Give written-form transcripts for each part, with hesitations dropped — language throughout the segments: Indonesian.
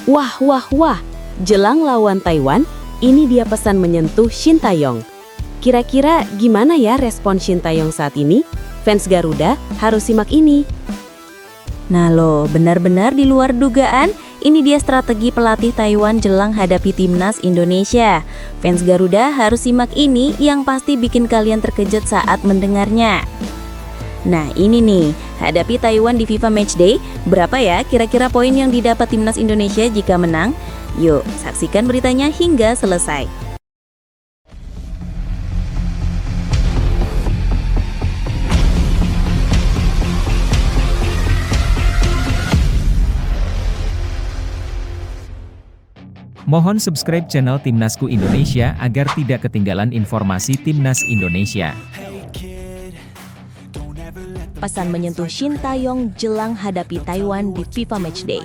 Wah, wah, wah. Jelang lawan Taiwan, ini dia pesan menyentuh Shin Tae-yong. Kira-kira gimana ya respon Shin Tae-yong saat ini? Fans Garuda harus simak ini. Nah loh, benar-benar di luar dugaan, ini dia strategi pelatih Taiwan jelang hadapi timnas Indonesia. Fans Garuda harus simak ini yang pasti bikin kalian terkejut saat mendengarnya. Nah ini nih, hadapi Taiwan di FIFA Matchday, berapa ya kira-kira poin yang didapat timnas Indonesia jika menang? Yuk, saksikan beritanya hingga selesai. Mohon subscribe channel Timnasku Indonesia agar tidak ketinggalan informasi Timnas Indonesia. Pesan menyentuh Shin Tae-yong jelang hadapi Taiwan di FIFA Matchday.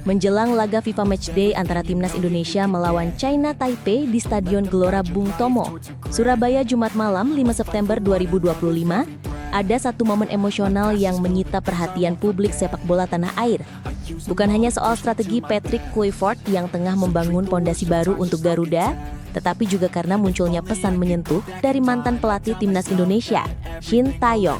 Menjelang laga FIFA Matchday antara timnas Indonesia melawan China Taipei di Stadion Gelora Bung Tomo, Surabaya Jumat malam 5 September 2025, ada satu momen emosional yang menyita perhatian publik sepak bola tanah air. Bukan hanya soal strategi Patrick Kluivert yang tengah membangun pondasi baru untuk Garuda, tetapi juga karena munculnya pesan menyentuh dari mantan pelatih timnas Indonesia, Shin Tae-yong.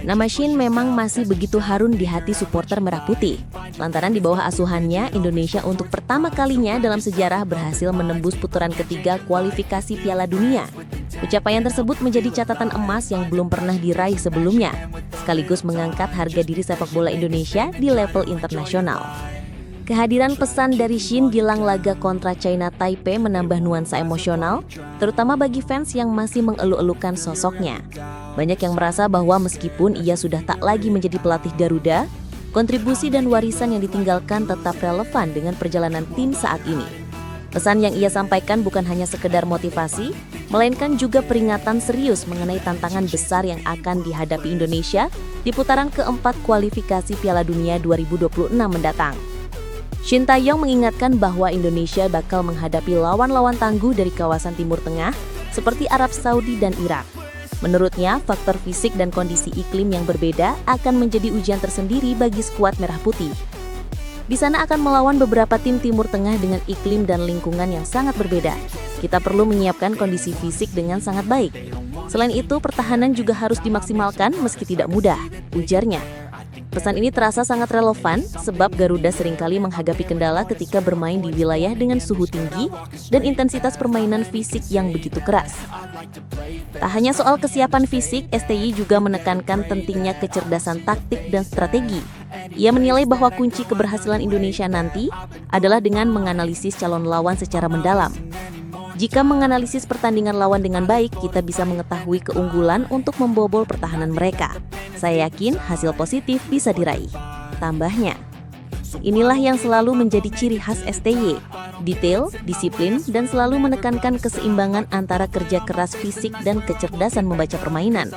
Nama Shin memang masih begitu harun di hati supporter Merah Putih, lantaran di bawah asuhannya, Indonesia untuk pertama kalinya dalam sejarah berhasil menembus putaran ketiga kualifikasi Piala Dunia. Pencapaian tersebut menjadi catatan emas yang belum pernah diraih sebelumnya, sekaligus mengangkat harga diri sepak bola Indonesia di level internasional. Kehadiran pesan dari Shin jelang laga kontra China Taipei menambah nuansa emosional, terutama bagi fans yang masih mengeluh-elukan sosoknya. Banyak yang merasa bahwa meskipun ia sudah tak lagi menjadi pelatih Garuda, kontribusi dan warisan yang ditinggalkan tetap relevan dengan perjalanan tim saat ini. Pesan yang ia sampaikan bukan hanya sekedar motivasi, melainkan juga peringatan serius mengenai tantangan besar yang akan dihadapi Indonesia di putaran keempat kualifikasi Piala Dunia 2026 mendatang. Shin Tae-yong mengingatkan bahwa Indonesia bakal menghadapi lawan-lawan tangguh dari kawasan Timur Tengah seperti Arab Saudi dan Irak. Menurutnya, faktor fisik dan kondisi iklim yang berbeda akan menjadi ujian tersendiri bagi skuad Merah Putih. Di sana akan melawan beberapa tim Timur Tengah dengan iklim dan lingkungan yang sangat berbeda. Kita perlu menyiapkan kondisi fisik dengan sangat baik. Selain itu, pertahanan juga harus dimaksimalkan meski tidak mudah, ujarnya. Pesan ini terasa sangat relevan sebab Garuda seringkali menghadapi kendala ketika bermain di wilayah dengan suhu tinggi dan intensitas permainan fisik yang begitu keras. Tak hanya soal kesiapan fisik, STY juga menekankan pentingnya kecerdasan taktik dan strategi. Ia menilai bahwa kunci keberhasilan Indonesia nanti adalah dengan menganalisis calon lawan secara mendalam. Jika menganalisis pertandingan lawan dengan baik, kita bisa mengetahui keunggulan untuk membobol pertahanan mereka. Saya yakin hasil positif bisa diraih. Tambahnya, inilah yang selalu menjadi ciri khas STY, detail, disiplin, dan selalu menekankan keseimbangan antara kerja keras fisik dan kecerdasan membaca permainan.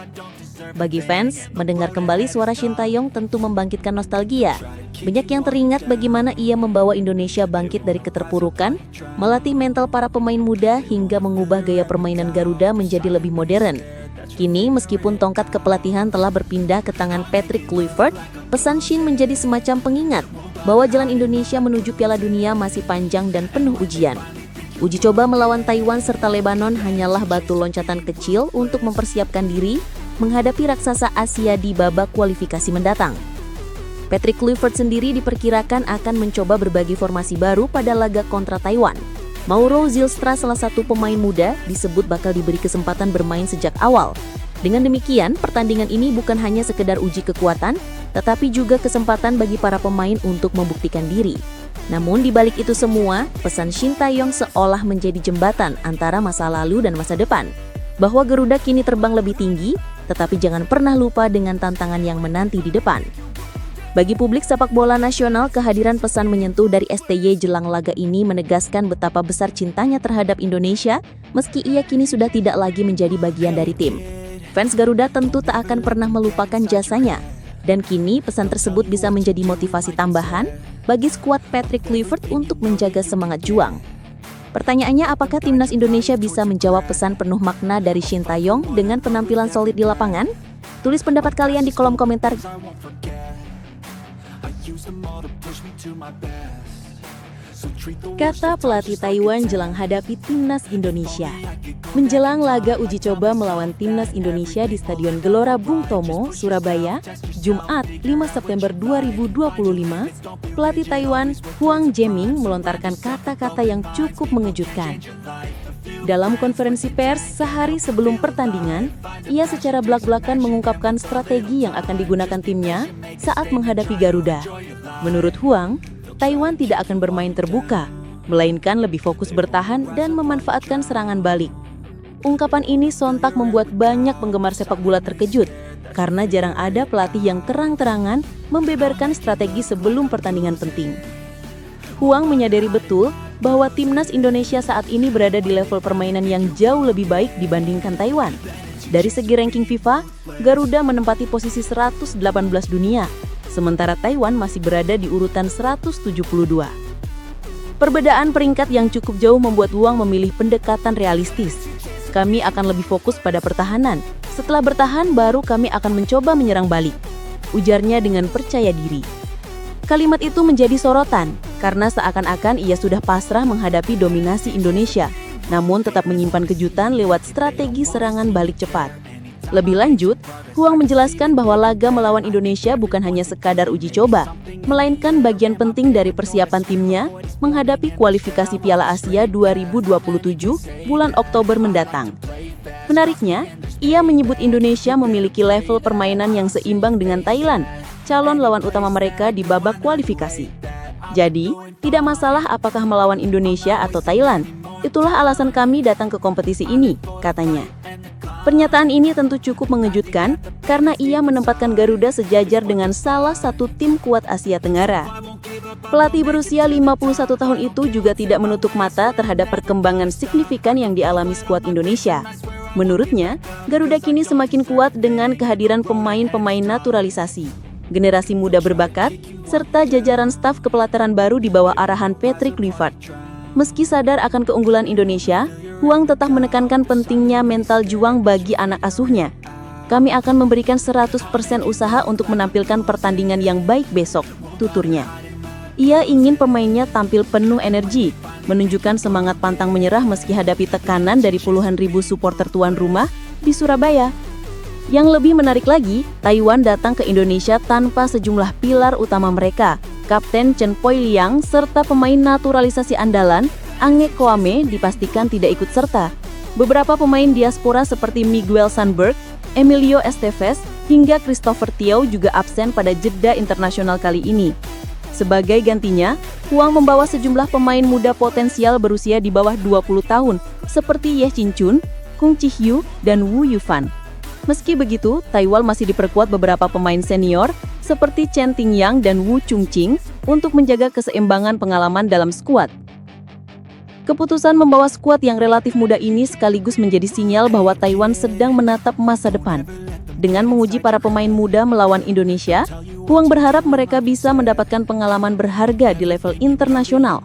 Bagi fans, mendengar kembali suara Shin Tae-yong tentu membangkitkan nostalgia. Banyak yang teringat bagaimana ia membawa Indonesia bangkit dari keterpurukan, melatih mental para pemain muda hingga mengubah gaya permainan Garuda menjadi lebih modern. Kini, meskipun tongkat kepelatihan telah berpindah ke tangan Patrick Kluivert, pesan Shin menjadi semacam pengingat bahwa jalan Indonesia menuju Piala Dunia masih panjang dan penuh ujian. Uji coba melawan Taiwan serta Lebanon hanyalah batu loncatan kecil untuk mempersiapkan diri menghadapi raksasa Asia di babak kualifikasi mendatang. Patrick Kluivert sendiri diperkirakan akan mencoba berbagi formasi baru pada laga kontra Taiwan. Mauro Zylstra, salah satu pemain muda, disebut bakal diberi kesempatan bermain sejak awal. Dengan demikian, pertandingan ini bukan hanya sekedar uji kekuatan, tetapi juga kesempatan bagi para pemain untuk membuktikan diri. Namun di balik itu semua, pesan Shin Tae-yong seolah menjadi jembatan antara masa lalu dan masa depan. Bahwa Garuda kini terbang lebih tinggi, tetapi jangan pernah lupa dengan tantangan yang menanti di depan. Bagi publik sepak bola nasional, kehadiran pesan menyentuh dari STY jelang laga ini menegaskan betapa besar cintanya terhadap Indonesia, meski ia kini sudah tidak lagi menjadi bagian dari tim. Fans Garuda tentu tak akan pernah melupakan jasanya, dan kini pesan tersebut bisa menjadi motivasi tambahan bagi skuad Patrick Kluivert untuk menjaga semangat juang. Pertanyaannya, apakah timnas Indonesia bisa menjawab pesan penuh makna dari Shin Tae-yong dengan penampilan solid di lapangan? Tulis pendapat kalian di kolom komentar. Kata pelatih Taiwan jelang hadapi timnas Indonesia. Menjelang laga uji coba melawan timnas Indonesia di Stadion Gelora Bung Tomo, Surabaya, Jumat 5 September 2025, pelatih Taiwan Huang Zhiming melontarkan kata-kata yang cukup mengejutkan. Dalam konferensi pers sehari sebelum pertandingan, ia secara belak-belakan mengungkapkan strategi yang akan digunakan timnya saat menghadapi Garuda. Menurut Huang, Taiwan tidak akan bermain terbuka, melainkan lebih fokus bertahan dan memanfaatkan serangan balik. Ungkapan ini sontak membuat banyak penggemar sepak bola terkejut, karena jarang ada pelatih yang terang-terangan membeberkan strategi sebelum pertandingan penting. Huang menyadari betul bahwa timnas Indonesia saat ini berada di level permainan yang jauh lebih baik dibandingkan Taiwan. Dari segi ranking FIFA, Garuda menempati posisi 118 dunia, sementara Taiwan masih berada di urutan 172. Perbedaan peringkat yang cukup jauh membuat Huang memilih pendekatan realistis. Kami akan lebih fokus pada pertahanan. Setelah bertahan, baru kami akan mencoba menyerang balik, ujarnya dengan percaya diri. Kalimat itu menjadi sorotan, karena seakan-akan ia sudah pasrah menghadapi dominasi Indonesia, namun tetap menyimpan kejutan lewat strategi serangan balik cepat. Lebih lanjut, Huang menjelaskan bahwa laga melawan Indonesia bukan hanya sekadar uji coba, melainkan bagian penting dari persiapan timnya menghadapi kualifikasi Piala Asia 2027 bulan Oktober mendatang. Menariknya, ia menyebut Indonesia memiliki level permainan yang seimbang dengan Thailand, calon lawan utama mereka di babak kualifikasi. Jadi, tidak masalah apakah melawan Indonesia atau Thailand. Itulah alasan kami datang ke kompetisi ini, katanya. Pernyataan ini tentu cukup mengejutkan karena ia menempatkan Garuda sejajar dengan salah satu tim kuat Asia Tenggara. Pelatih berusia 51 tahun itu juga tidak menutup mata terhadap perkembangan signifikan yang dialami skuad Indonesia. Menurutnya, Garuda kini semakin kuat dengan kehadiran pemain-pemain naturalisasi, generasi muda berbakat, serta jajaran staf kepelataran baru di bawah arahan Patrick Kluivert. Meski sadar akan keunggulan Indonesia, Huang tetap menekankan pentingnya mental juang bagi anak asuhnya. Kami akan memberikan 100% usaha untuk menampilkan pertandingan yang baik besok, tuturnya. Ia ingin pemainnya tampil penuh energi, menunjukkan semangat pantang menyerah meski hadapi tekanan dari puluhan ribu supporter tuan rumah di Surabaya. Yang lebih menarik lagi, Taiwan datang ke Indonesia tanpa sejumlah pilar utama mereka. Kapten Chen Poi Liang serta pemain naturalisasi andalan Ange Kwame dipastikan tidak ikut serta. Beberapa pemain diaspora seperti Miguel Sandberg, Emilio Estevez, hingga Christopher Thiaw juga absen pada jeda internasional kali ini. Sebagai gantinya, Huang membawa sejumlah pemain muda potensial berusia di bawah 20 tahun, seperti Ye Chin-chun, Kung Chi-hyu, dan Wu Yufan. Meski begitu, Taiwan masih diperkuat beberapa pemain senior, seperti Chen Tingyang dan Wu Chungqing, untuk menjaga keseimbangan pengalaman dalam skuad. Keputusan membawa skuad yang relatif muda ini sekaligus menjadi sinyal bahwa Taiwan sedang menatap masa depan. Dengan menguji para pemain muda melawan Indonesia, Huang berharap mereka bisa mendapatkan pengalaman berharga di level internasional.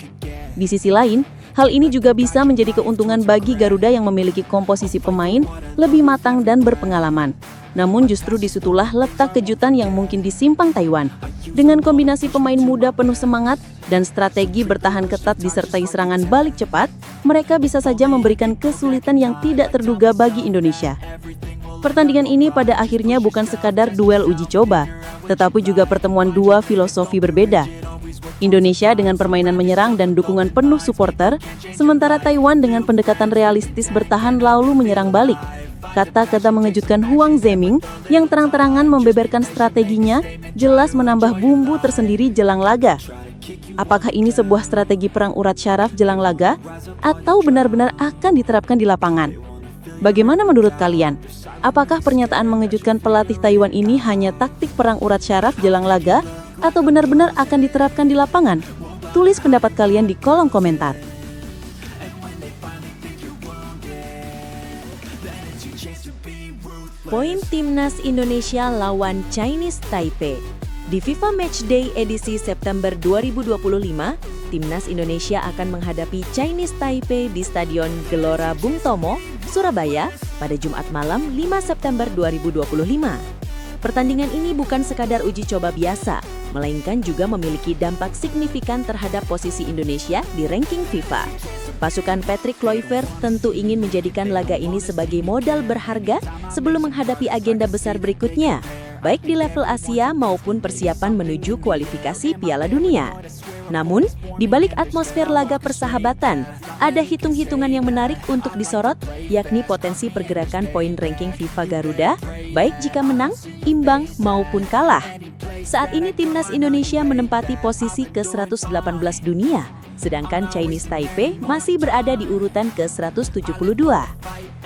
Di sisi lain, hal ini juga bisa menjadi keuntungan bagi Garuda yang memiliki komposisi pemain lebih matang dan berpengalaman. Namun justru disitulah letak kejutan yang mungkin disimpan Taiwan. Dengan kombinasi pemain muda penuh semangat dan strategi bertahan ketat disertai serangan balik cepat, mereka bisa saja memberikan kesulitan yang tidak terduga bagi Indonesia. Pertandingan ini pada akhirnya bukan sekadar duel uji coba, tetapi juga pertemuan dua filosofi berbeda. Indonesia dengan permainan menyerang dan dukungan penuh supporter, sementara Taiwan dengan pendekatan realistis bertahan lalu menyerang balik. Kata-kata mengejutkan Huang Zhiming yang terang-terangan membeberkan strateginya jelas menambah bumbu tersendiri jelang laga. Apakah ini sebuah strategi perang urat syaraf jelang laga atau benar-benar akan diterapkan di lapangan? Bagaimana menurut kalian? Apakah pernyataan mengejutkan pelatih Taiwan ini hanya taktik perang urat syaraf jelang laga atau benar-benar akan diterapkan di lapangan? Tulis pendapat kalian di kolom komentar. Poin Timnas Indonesia lawan Chinese Taipei. Di FIFA Matchday edisi September 2025, Timnas Indonesia akan menghadapi Chinese Taipei di Stadion Gelora Bung Tomo, Surabaya pada Jumat malam 5 September 2025. Pertandingan ini bukan sekadar uji coba biasa, melainkan juga memiliki dampak signifikan terhadap posisi Indonesia di ranking FIFA. Pasukan Patrick Kluivert tentu ingin menjadikan laga ini sebagai modal berharga sebelum menghadapi agenda besar berikutnya, baik di level Asia maupun persiapan menuju kualifikasi Piala Dunia. Namun, di balik atmosfer laga persahabatan, ada hitung-hitungan yang menarik untuk disorot, yakni potensi pergerakan poin ranking FIFA Garuda, baik jika menang, imbang, maupun kalah. Saat ini timnas Indonesia menempati posisi ke-118 dunia, sedangkan Chinese Taipei masih berada di urutan ke-172.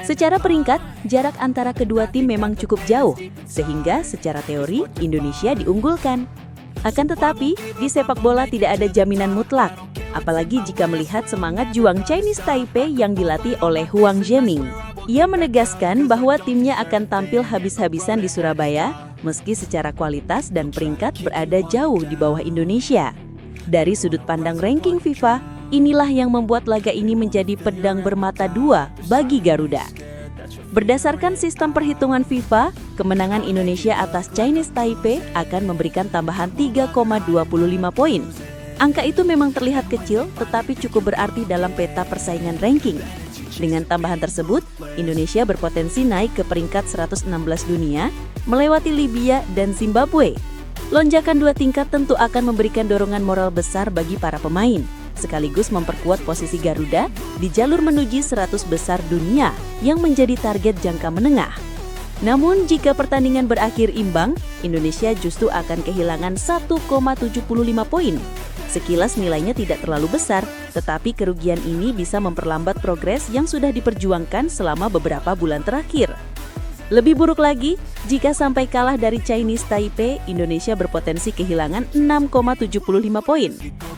Secara peringkat, jarak antara kedua tim memang cukup jauh, sehingga secara teori Indonesia diunggulkan. Akan tetapi, di sepak bola tidak ada jaminan mutlak, apalagi jika melihat semangat juang Chinese Taipei yang dilatih oleh Huang Zhiming. Ia menegaskan bahwa timnya akan tampil habis-habisan di Surabaya, meski secara kualitas dan peringkat berada jauh di bawah Indonesia. Dari sudut pandang ranking FIFA, inilah yang membuat laga ini menjadi pedang bermata dua bagi Garuda. Berdasarkan sistem perhitungan FIFA, kemenangan Indonesia atas Chinese Taipei akan memberikan tambahan 3,25 poin. Angka itu memang terlihat kecil, tetapi cukup berarti dalam peta persaingan ranking. Dengan tambahan tersebut, Indonesia berpotensi naik ke peringkat 116 dunia, melewati Libya dan Zimbabwe. Lonjakan 2 tingkat tentu akan memberikan dorongan moral besar bagi para pemain, sekaligus memperkuat posisi Garuda di jalur menuju 100 besar dunia yang menjadi target jangka menengah. Namun, jika pertandingan berakhir imbang, Indonesia justru akan kehilangan 1,75 poin. Sekilas nilainya tidak terlalu besar, tetapi kerugian ini bisa memperlambat progres yang sudah diperjuangkan selama beberapa bulan terakhir. Lebih buruk lagi, jika sampai kalah dari Chinese Taipei, Indonesia berpotensi kehilangan 6,75 poin.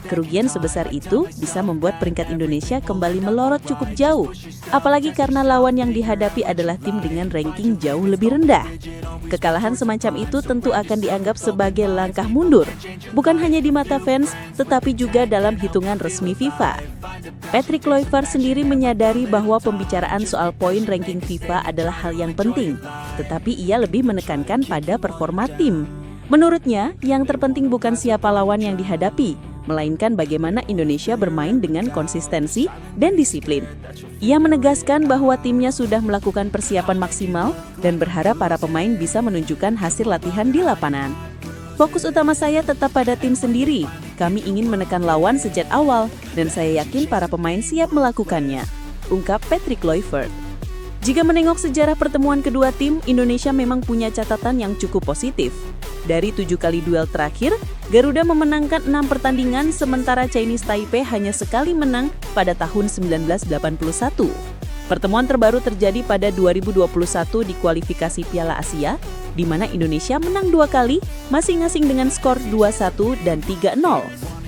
Kerugian sebesar itu bisa membuat peringkat Indonesia kembali melorot cukup jauh, apalagi karena lawan yang dihadapi adalah tim dengan ranking jauh lebih rendah. Kekalahan semacam itu tentu akan dianggap sebagai langkah mundur, bukan hanya di mata fans, tetapi juga dalam hitungan resmi FIFA. Patrick Kluivert sendiri menyadari bahwa pembicaraan soal poin ranking FIFA adalah hal yang penting, tetapi ia lebih menekankan pada performa tim. Menurutnya, yang terpenting bukan siapa lawan yang dihadapi, melainkan bagaimana Indonesia bermain dengan konsistensi dan disiplin. Ia menegaskan bahwa timnya sudah melakukan persiapan maksimal dan berharap para pemain bisa menunjukkan hasil latihan di lapangan. Fokus utama saya tetap pada tim sendiri. Kami ingin menekan lawan sejak awal, dan saya yakin para pemain siap melakukannya, ungkap Patrick Kluivert. Jika menengok sejarah pertemuan kedua tim, Indonesia memang punya catatan yang cukup positif. Dari 7 kali duel terakhir, Garuda memenangkan 6 pertandingan, sementara Chinese Taipei hanya sekali menang pada tahun 1981. Pertemuan terbaru terjadi pada 2021 di kualifikasi Piala Asia, di mana Indonesia menang 2 kali, masing-masing dengan skor 2-1 dan 3-0.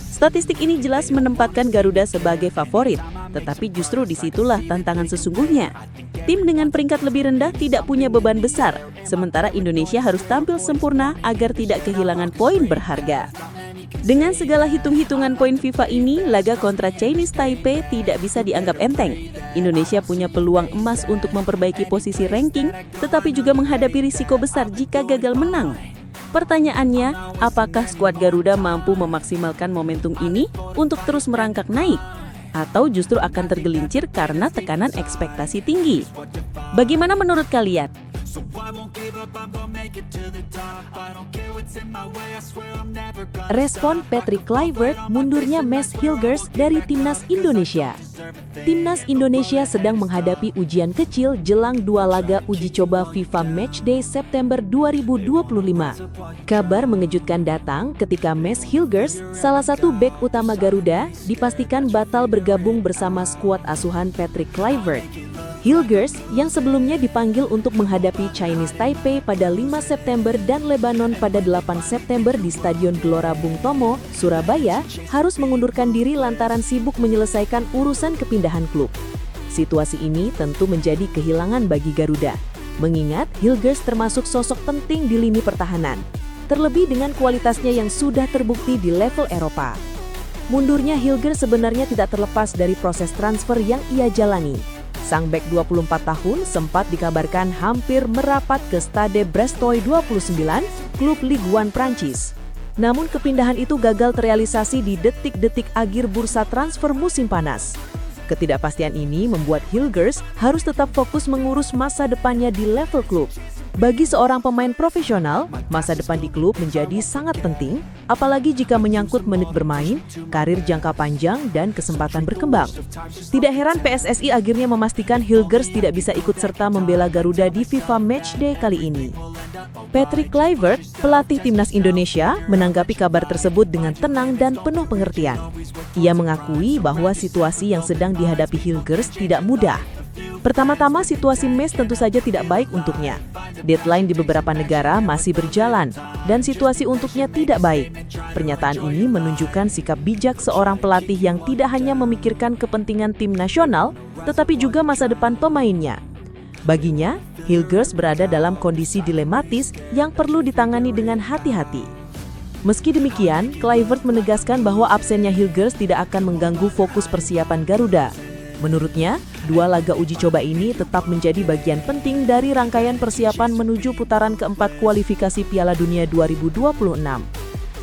Statistik ini jelas menempatkan Garuda sebagai favorit, tetapi justru disitulah tantangan sesungguhnya. Tim dengan peringkat lebih rendah tidak punya beban besar, sementara Indonesia harus tampil sempurna agar tidak kehilangan poin berharga. Dengan segala hitung-hitungan poin FIFA ini, laga kontra Chinese Taipei tidak bisa dianggap enteng. Indonesia punya peluang emas untuk memperbaiki posisi ranking, tetapi juga menghadapi risiko besar jika gagal menang. Pertanyaannya, apakah skuad Garuda mampu memaksimalkan momentum ini untuk terus merangkak naik? Atau justru akan tergelincir karena tekanan ekspektasi tinggi? Bagaimana menurut kalian? Respon Patrick Kluivert mundurnya Mads Hilgers dari Timnas Indonesia. Timnas Indonesia sedang menghadapi ujian kecil jelang 2 laga uji coba FIFA Matchday September 2025. Kabar mengejutkan datang ketika Mads Hilgers, salah satu bek utama Garuda, dipastikan batal bergabung bersama skuad asuhan Patrick Kluivert. Hilgers yang sebelumnya dipanggil untuk menghadapi Chinese Taipei pada 5 September dan Lebanon pada 8 September di Stadion Gelora Bung Tomo, Surabaya, harus mengundurkan diri lantaran sibuk menyelesaikan urusan kepindahan klub. Situasi ini tentu menjadi kehilangan bagi Garuda, mengingat Hilgers termasuk sosok penting di lini pertahanan, terlebih dengan kualitasnya yang sudah terbukti di level Eropa. Mundurnya Hilgers sebenarnya tidak terlepas dari proses transfer yang ia jalani. Sang bek 24 tahun sempat dikabarkan hampir merapat ke Stade Brestoy 29, klub Ligue 1 Prancis. Namun kepindahan itu gagal terrealisasi di detik-detik akhir bursa transfer musim panas. Ketidakpastian ini membuat Hilgers harus tetap fokus mengurus masa depannya di level klub. Bagi seorang pemain profesional, masa depan di klub menjadi sangat penting, apalagi jika menyangkut menit bermain, karir jangka panjang, dan kesempatan berkembang. Tidak heran PSSI akhirnya memastikan Hilgers tidak bisa ikut serta membela Garuda di FIFA Matchday kali ini. Patrick Kluivert, pelatih timnas Indonesia, menanggapi kabar tersebut dengan tenang dan penuh pengertian. Ia mengakui bahwa situasi yang sedang dihadapi Hilgers tidak mudah. Pertama-tama, situasi mes tentu saja tidak baik untuknya. Deadline di beberapa negara masih berjalan, dan situasi untuknya tidak baik. Pernyataan ini menunjukkan sikap bijak seorang pelatih yang tidak hanya memikirkan kepentingan tim nasional, tetapi juga masa depan pemainnya. Baginya, Hilgers berada dalam kondisi dilematis yang perlu ditangani dengan hati-hati. Meski demikian, Kluivert menegaskan bahwa absennya Hilgers tidak akan mengganggu fokus persiapan Garuda. Menurutnya, 2 laga uji coba ini tetap menjadi bagian penting dari rangkaian persiapan menuju putaran keempat kualifikasi Piala Dunia 2026.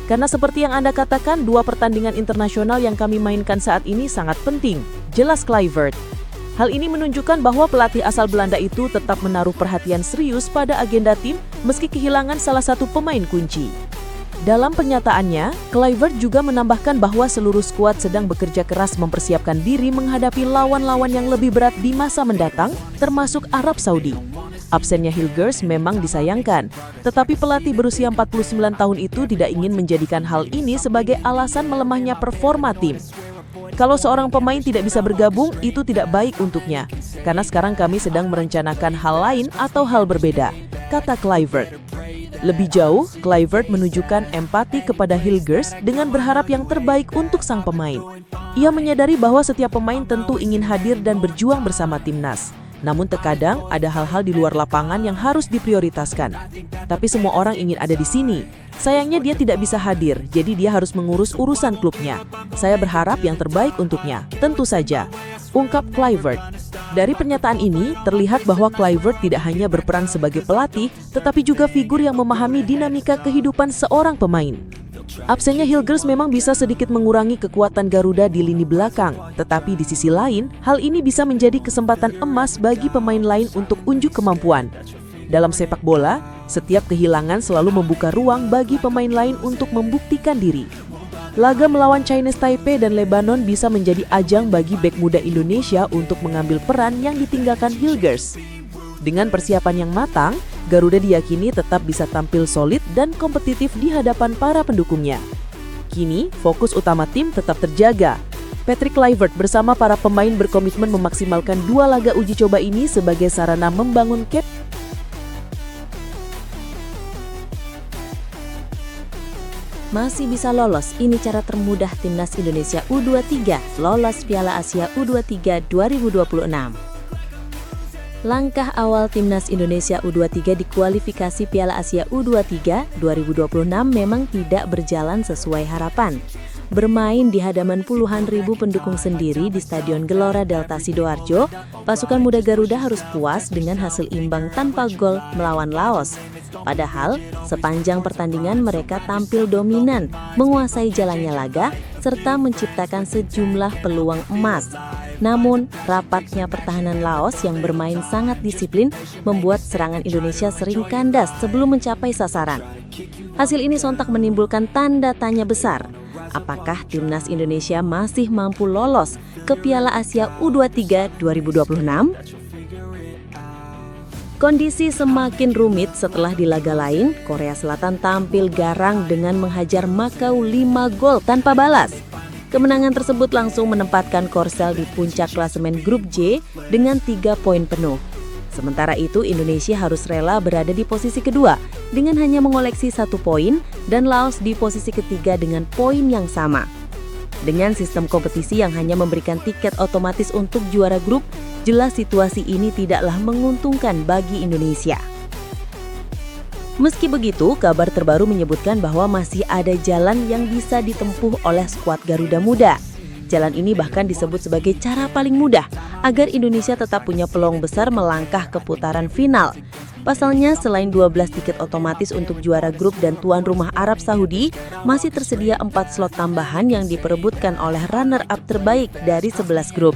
Karena seperti yang Anda katakan, 2 pertandingan internasional yang kami mainkan saat ini sangat penting, jelas Kluivert. Hal ini menunjukkan bahwa pelatih asal Belanda itu tetap menaruh perhatian serius pada agenda tim meski kehilangan salah satu pemain kunci. Dalam pernyataannya, Kluivert juga menambahkan bahwa seluruh skuad sedang bekerja keras mempersiapkan diri menghadapi lawan-lawan yang lebih berat di masa mendatang, termasuk Arab Saudi. Absennya Hilgers memang disayangkan, tetapi pelatih berusia 49 tahun itu tidak ingin menjadikan hal ini sebagai alasan melemahnya performa tim. Kalau seorang pemain tidak bisa bergabung, itu tidak baik untuknya, karena sekarang kami sedang merencanakan hal lain atau hal berbeda, kata Kluivert. Lebih jauh, Kluivert menunjukkan empati kepada Hilgers dengan berharap yang terbaik untuk sang pemain. Ia menyadari bahwa setiap pemain tentu ingin hadir dan berjuang bersama timnas. Namun terkadang ada hal-hal di luar lapangan yang harus diprioritaskan. Tapi semua orang ingin ada di sini. Sayangnya dia tidak bisa hadir, jadi dia harus mengurus urusan klubnya. Saya berharap yang terbaik untuknya, tentu saja, ungkap Kluivert. Dari pernyataan ini, terlihat bahwa Kluivert tidak hanya berperan sebagai pelatih, tetapi juga figur yang memahami dinamika kehidupan seorang pemain. Absennya Hilgers memang bisa sedikit mengurangi kekuatan Garuda di lini belakang, tetapi di sisi lain, hal ini bisa menjadi kesempatan emas bagi pemain lain untuk unjuk kemampuan. Dalam sepak bola, setiap kehilangan selalu membuka ruang bagi pemain lain untuk membuktikan diri. Laga melawan Chinese Taipei dan Lebanon bisa menjadi ajang bagi bek muda Indonesia untuk mengambil peran yang ditinggalkan Hilgers. Dengan persiapan yang matang, Garuda diyakini tetap bisa tampil solid dan kompetitif di hadapan para pendukungnya. Kini, fokus utama tim tetap terjaga. Patrick Kluivert bersama para pemain berkomitmen memaksimalkan 2 laga uji coba ini sebagai sarana membangun Masih bisa lolos, ini cara termudah timnas Indonesia U23 lolos Piala Asia U23 2026. Langkah awal timnas Indonesia U23 di kualifikasi Piala Asia U23 2026 memang tidak berjalan sesuai harapan. Bermain di hadapan puluhan ribu pendukung sendiri di Stadion Gelora Delta Sidoarjo, pasukan muda Garuda harus puas dengan hasil imbang tanpa gol melawan Laos. Padahal, sepanjang pertandingan mereka tampil dominan, menguasai jalannya laga, serta menciptakan sejumlah peluang emas. Namun, rapatnya pertahanan Laos yang bermain sangat disiplin membuat serangan Indonesia sering kandas sebelum mencapai sasaran. Hasil ini sontak menimbulkan tanda tanya besar. Apakah timnas Indonesia masih mampu lolos ke Piala Asia U23 2026? Kondisi semakin rumit setelah di laga lain, Korea Selatan tampil garang dengan menghajar Makau 5 gol tanpa balas. Kemenangan tersebut langsung menempatkan Korsel di puncak klasemen grup J dengan 3 poin penuh. Sementara itu, Indonesia harus rela berada di posisi kedua dengan hanya mengoleksi 1 poin dan Laos di posisi ketiga dengan poin yang sama. Dengan sistem kompetisi yang hanya memberikan tiket otomatis untuk juara grup, jelas situasi ini tidaklah menguntungkan bagi Indonesia. Meski begitu, kabar terbaru menyebutkan bahwa masih ada jalan yang bisa ditempuh oleh skuad Garuda Muda. Jalan ini bahkan disebut sebagai cara paling mudah agar Indonesia tetap punya peluang besar melangkah ke putaran final. Pasalnya, selain 12 tiket otomatis untuk juara grup dan tuan rumah Arab Saudi, masih tersedia 4 slot tambahan yang diperebutkan oleh runner-up terbaik dari 11 grup.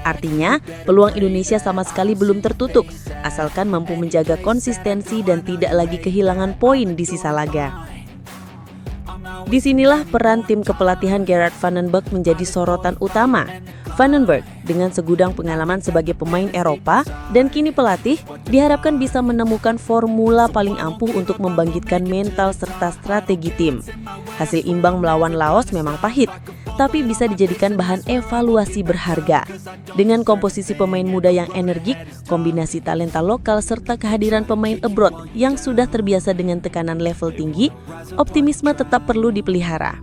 Artinya, peluang Indonesia sama sekali belum tertutup, asalkan mampu menjaga konsistensi dan tidak lagi kehilangan poin di sisa laga. Disinilah peran tim kepelatihan Gerard van den Berg menjadi sorotan utama. Van den Berg, dengan segudang pengalaman sebagai pemain Eropa dan kini pelatih, diharapkan bisa menemukan formula paling ampuh untuk membangkitkan mental serta strategi tim. Hasil imbang melawan Laos memang pahit, tapi bisa dijadikan bahan evaluasi berharga. Dengan komposisi pemain muda yang energik, kombinasi talenta lokal serta kehadiran pemain abroad yang sudah terbiasa dengan tekanan level tinggi, optimisme tetap perlu dipelihara.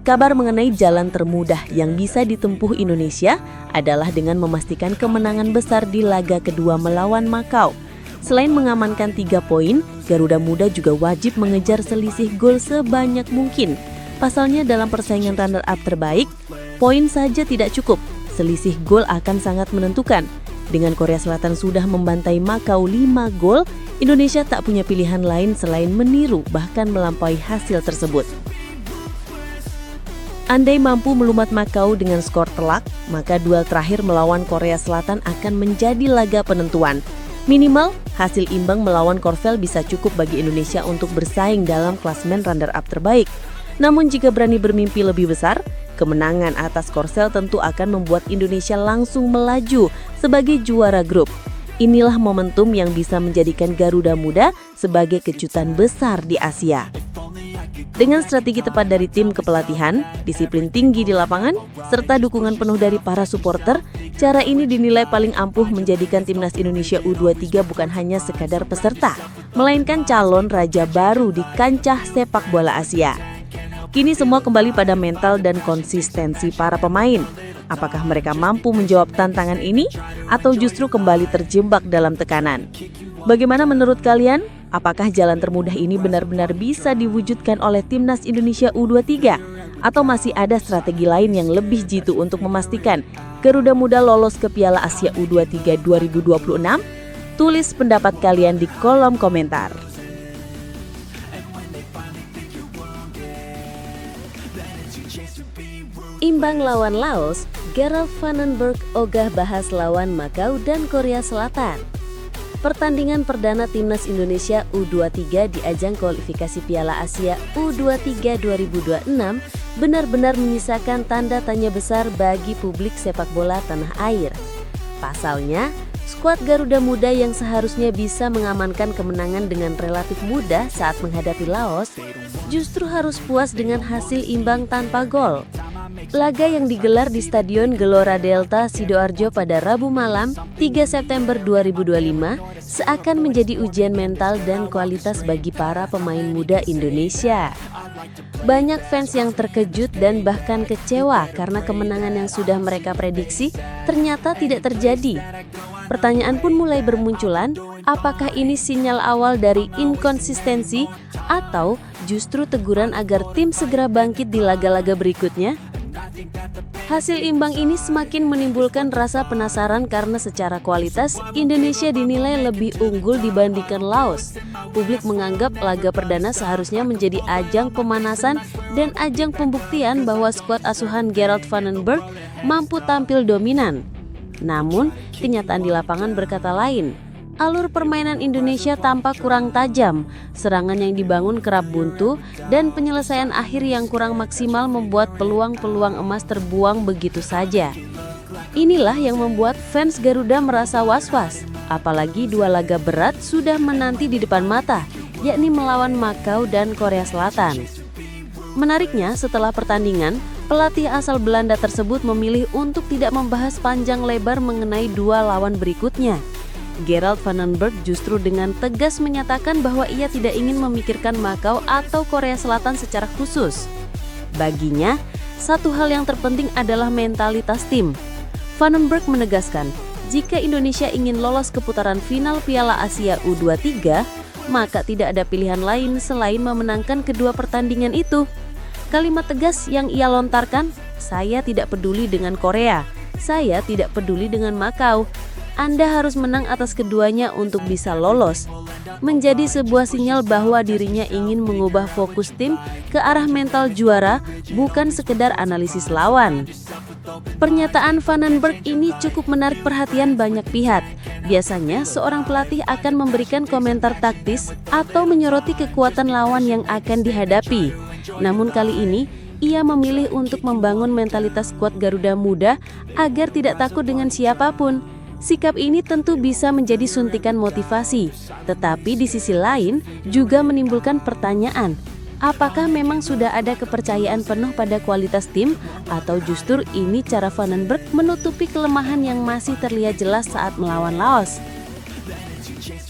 Kabar mengenai jalan termudah yang bisa ditempuh Indonesia adalah dengan memastikan kemenangan besar di laga kedua melawan Makau. Selain mengamankan 3 poin, Garuda Muda juga wajib mengejar selisih gol sebanyak mungkin. Pasalnya dalam persaingan runner-up terbaik, poin saja tidak cukup, selisih gol akan sangat menentukan. Dengan Korea Selatan sudah membantai Makau 5 gol, Indonesia tak punya pilihan lain selain meniru bahkan melampaui hasil tersebut. Andai mampu melumat Makau dengan skor telak, maka duel terakhir melawan Korea Selatan akan menjadi laga penentuan. Minimal, hasil imbang melawan Korsel bisa cukup bagi Indonesia untuk bersaing dalam klasemen runner-up terbaik. Namun jika berani bermimpi lebih besar, kemenangan atas Korsel tentu akan membuat Indonesia langsung melaju sebagai juara grup. Inilah momentum yang bisa menjadikan Garuda Muda sebagai kejutan besar di Asia. Dengan strategi tepat dari tim kepelatihan, disiplin tinggi di lapangan, serta dukungan penuh dari para supporter, cara ini dinilai paling ampuh menjadikan Timnas Indonesia U23 bukan hanya sekadar peserta, melainkan calon raja baru di kancah sepak bola Asia. Kini semua kembali pada mental dan konsistensi para pemain. Apakah mereka mampu menjawab tantangan ini atau justru kembali terjebak dalam tekanan? Bagaimana menurut kalian? Apakah jalan termudah ini benar-benar bisa diwujudkan oleh Timnas Indonesia U23? Atau masih ada strategi lain yang lebih jitu untuk memastikan Garuda Muda lolos ke Piala Asia U23 2026? Tulis pendapat kalian di kolom komentar. Imbang lawan Laos, Gerard van den Berg ogah bahas lawan Makau dan Korea Selatan. Pertandingan perdana Timnas Indonesia U23 di ajang kualifikasi Piala Asia U23 2026 benar-benar menyisakan tanda tanya besar bagi publik sepak bola tanah air. Pasalnya, skuad Garuda Muda yang seharusnya bisa mengamankan kemenangan dengan relatif mudah saat menghadapi Laos, justru harus puas dengan hasil imbang tanpa gol. Laga yang digelar di Stadion Gelora Delta Sidoarjo pada Rabu malam 3 September 2025 seakan menjadi ujian mental dan kualitas bagi para pemain muda Indonesia. Banyak fans yang terkejut dan bahkan kecewa karena kemenangan yang sudah mereka prediksi ternyata tidak terjadi. Pertanyaan pun mulai bermunculan, apakah ini sinyal awal dari inkonsistensi atau justru teguran agar tim segera bangkit di laga-laga berikutnya? Hasil imbang ini semakin menimbulkan rasa penasaran karena secara kualitas Indonesia dinilai lebih unggul dibandingkan Laos. Publik menganggap laga perdana seharusnya menjadi ajang pemanasan dan ajang pembuktian bahwa skuad asuhan Gerard van den Berg mampu tampil dominan. Namun, kenyataan di lapangan berkata lain. Alur permainan Indonesia tampak kurang tajam, serangan yang dibangun kerap buntu, dan penyelesaian akhir yang kurang maksimal membuat peluang-peluang emas terbuang begitu saja. Inilah yang membuat fans Garuda merasa was-was, apalagi dua laga berat sudah menanti di depan mata, yakni melawan Makau dan Korea Selatan. Menariknya, setelah pertandingan, pelatih asal Belanda tersebut memilih untuk tidak membahas panjang lebar mengenai dua lawan berikutnya. Gerard van den Berg justru dengan tegas menyatakan bahwa ia tidak ingin memikirkan Makau atau Korea Selatan secara khusus. Baginya, satu hal yang terpenting adalah mentalitas tim. Van den Berg menegaskan, jika Indonesia ingin lolos ke putaran final Piala Asia U23, maka tidak ada pilihan lain selain memenangkan kedua pertandingan itu. Kalimat tegas yang ia lontarkan, saya tidak peduli dengan Korea, saya tidak peduli dengan Makau. Anda harus menang atas keduanya untuk bisa lolos. Menjadi sebuah sinyal bahwa dirinya ingin mengubah fokus tim ke arah mental juara, bukan sekedar analisis lawan. Pernyataan Vandenberg ini cukup menarik perhatian banyak pihak. Biasanya, seorang pelatih akan memberikan komentar taktis atau menyoroti kekuatan lawan yang akan dihadapi. Namun kali ini, ia memilih untuk membangun mentalitas kuat Garuda Muda agar tidak takut dengan siapapun. Sikap ini tentu bisa menjadi suntikan motivasi, tetapi di sisi lain juga menimbulkan pertanyaan. Apakah memang sudah ada kepercayaan penuh pada kualitas tim, atau justru ini cara Vandenberg menutupi kelemahan yang masih terlihat jelas saat melawan Laos?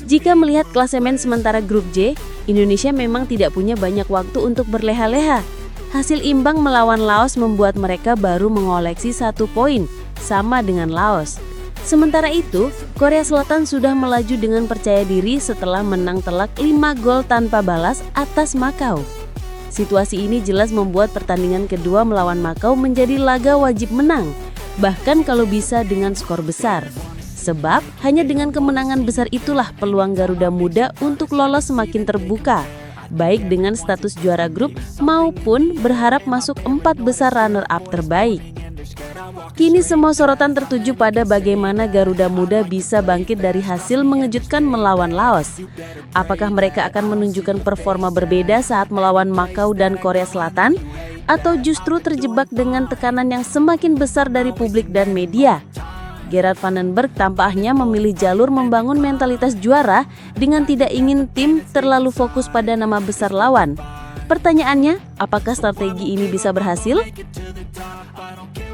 Jika melihat klasemen sementara grup J, Indonesia memang tidak punya banyak waktu untuk berleha-leha. Hasil imbang melawan Laos membuat mereka baru mengoleksi 1 poin, sama dengan Laos. Sementara itu, Korea Selatan sudah melaju dengan percaya diri setelah menang telak 5 gol tanpa balas atas Makau. Situasi ini jelas membuat pertandingan kedua melawan Makau menjadi laga wajib menang, bahkan kalau bisa dengan skor besar. Sebab, hanya dengan kemenangan besar itulah peluang Garuda Muda untuk lolos semakin terbuka, baik dengan status juara grup maupun berharap masuk 4 besar runner-up terbaik. Kini semua sorotan tertuju pada bagaimana Garuda Muda bisa bangkit dari hasil mengejutkan melawan Laos. Apakah mereka akan menunjukkan performa berbeda saat melawan Makau dan Korea Selatan? Atau justru terjebak dengan tekanan yang semakin besar dari publik dan media? Gerard Vandenberg tampaknya memilih jalur membangun mentalitas juara dengan tidak ingin tim terlalu fokus pada nama besar lawan. Pertanyaannya, apakah strategi ini bisa berhasil?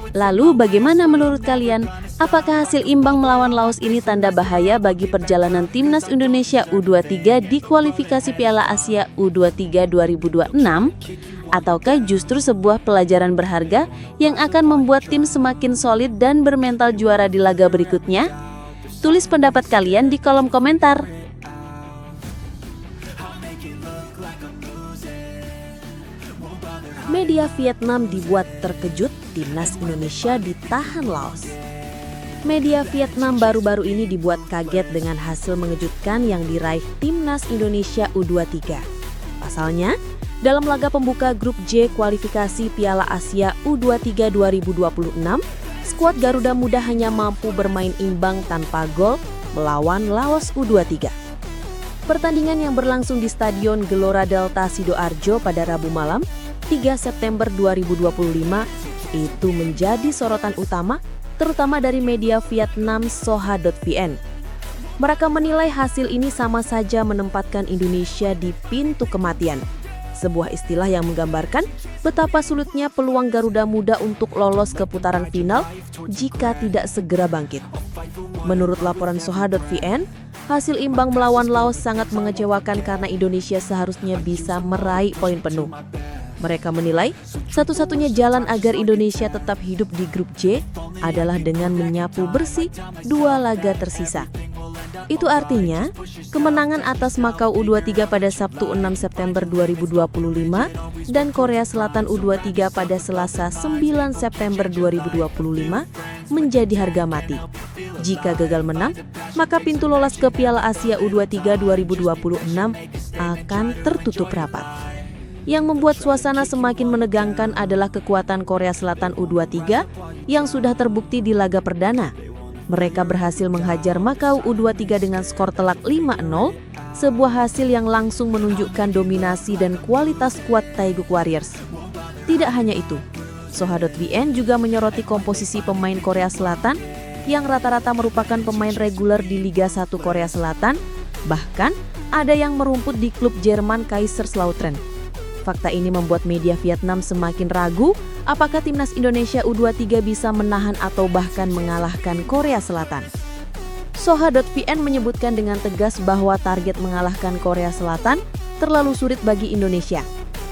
Lalu bagaimana menurut kalian? Apakah hasil imbang melawan Laos ini tanda bahaya bagi perjalanan Timnas Indonesia U23 di kualifikasi Piala Asia U23 2026? Ataukah justru sebuah pelajaran berharga yang akan membuat tim semakin solid dan bermental juara di laga berikutnya? Tulis pendapat kalian di kolom komentar. Media Vietnam dibuat terkejut, Timnas Indonesia ditahan Laos. Media Vietnam baru-baru ini dibuat kaget dengan hasil mengejutkan yang diraih Timnas Indonesia U23. Pasalnya, dalam laga pembuka grup J kualifikasi Piala Asia U23 2026, skuad Garuda Muda hanya mampu bermain imbang tanpa gol melawan Laos U23. Pertandingan yang berlangsung di Stadion Gelora Delta Sidoarjo pada Rabu malam, 3 September 2025, itu menjadi sorotan utama, terutama dari media Vietnam Soha.vn. Mereka menilai hasil ini sama saja menempatkan Indonesia di pintu kematian. Sebuah istilah yang menggambarkan betapa sulitnya peluang Garuda Muda untuk lolos ke putaran final jika tidak segera bangkit. Menurut laporan Soha.vn, hasil imbang melawan Laos sangat mengecewakan karena Indonesia seharusnya bisa meraih poin penuh. Mereka menilai satu-satunya jalan agar Indonesia tetap hidup di grup J adalah dengan menyapu bersih 2 laga tersisa. Itu artinya, kemenangan atas Makau U23 pada Sabtu 6 September 2025 dan Korea Selatan U23 pada Selasa 9 September 2025 menjadi harga mati. Jika gagal menang, maka pintu lolos ke Piala Asia U23 2026 akan tertutup rapat. Yang membuat suasana semakin menegangkan adalah kekuatan Korea Selatan U23 yang sudah terbukti di laga perdana. Mereka berhasil menghajar Makau U23 dengan skor telak 5-0, sebuah hasil yang langsung menunjukkan dominasi dan kualitas kuat Taeguk Warriors. Tidak hanya itu, Soha.vn juga menyoroti komposisi pemain Korea Selatan yang rata-rata merupakan pemain reguler di Liga 1 Korea Selatan, bahkan ada yang merumput di klub Jerman Kaiserslautern. Fakta ini membuat media Vietnam semakin ragu apakah Timnas Indonesia U23 bisa menahan atau bahkan mengalahkan Korea Selatan. Soha.vn menyebutkan dengan tegas bahwa target mengalahkan Korea Selatan terlalu sulit bagi Indonesia.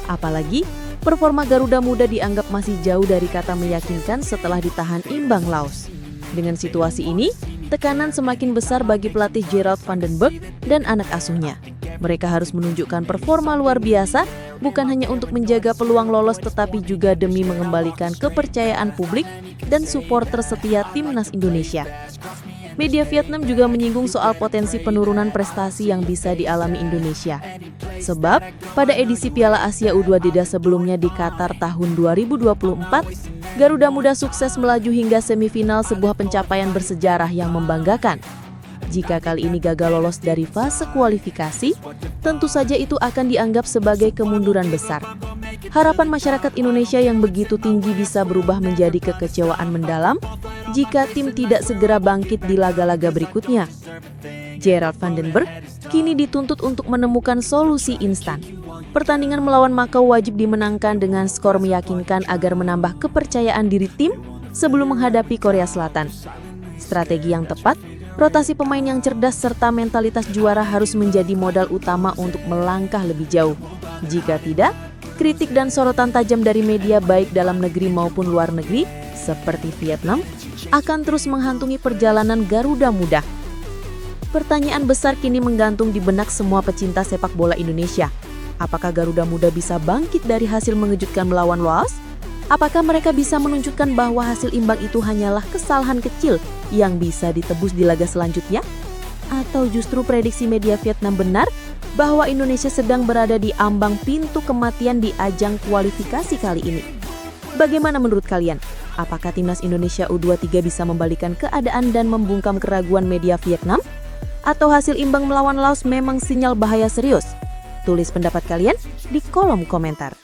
Apalagi, performa Garuda Muda dianggap masih jauh dari kata meyakinkan setelah ditahan imbang Laos. Dengan situasi ini, tekanan semakin besar bagi pelatih Gerard Vandenberg dan anak asuhnya. Mereka harus menunjukkan performa luar biasa, bukan hanya untuk menjaga peluang lolos tetapi juga demi mengembalikan kepercayaan publik dan supporter setia Timnas Indonesia. Media Vietnam juga menyinggung soal potensi penurunan prestasi yang bisa dialami Indonesia. Sebab, pada edisi Piala Asia U23 sebelumnya di Qatar tahun 2024, Garuda Muda sukses melaju hingga semifinal, sebuah pencapaian bersejarah yang membanggakan. Jika kali ini gagal lolos dari fase kualifikasi, tentu saja itu akan dianggap sebagai kemunduran besar. Harapan masyarakat Indonesia yang begitu tinggi bisa berubah menjadi kekecewaan mendalam jika tim tidak segera bangkit di laga-laga berikutnya. Gerald van den Berg kini dituntut untuk menemukan solusi instan. Pertandingan melawan Makau wajib dimenangkan dengan skor meyakinkan agar menambah kepercayaan diri tim sebelum menghadapi Korea Selatan. Strategi yang tepat, rotasi pemain yang cerdas serta mentalitas juara harus menjadi modal utama untuk melangkah lebih jauh. Jika tidak, kritik dan sorotan tajam dari media baik dalam negeri maupun luar negeri, seperti Vietnam, akan terus menghantungi perjalanan Garuda Muda. Pertanyaan besar kini menggantung di benak semua pecinta sepak bola Indonesia. Apakah Garuda Muda bisa bangkit dari hasil mengejutkan melawan Laos? Apakah mereka bisa menunjukkan bahwa hasil imbang itu hanyalah kesalahan kecil yang bisa ditebus di laga selanjutnya? Atau justru prediksi media Vietnam benar bahwa Indonesia sedang berada di ambang pintu kematian di ajang kualifikasi kali ini? Bagaimana menurut kalian? Apakah timnas Indonesia U23 bisa membalikan keadaan dan membungkam keraguan media Vietnam? Atau hasil imbang melawan Laos memang sinyal bahaya serius? Tulis pendapat kalian di kolom komentar.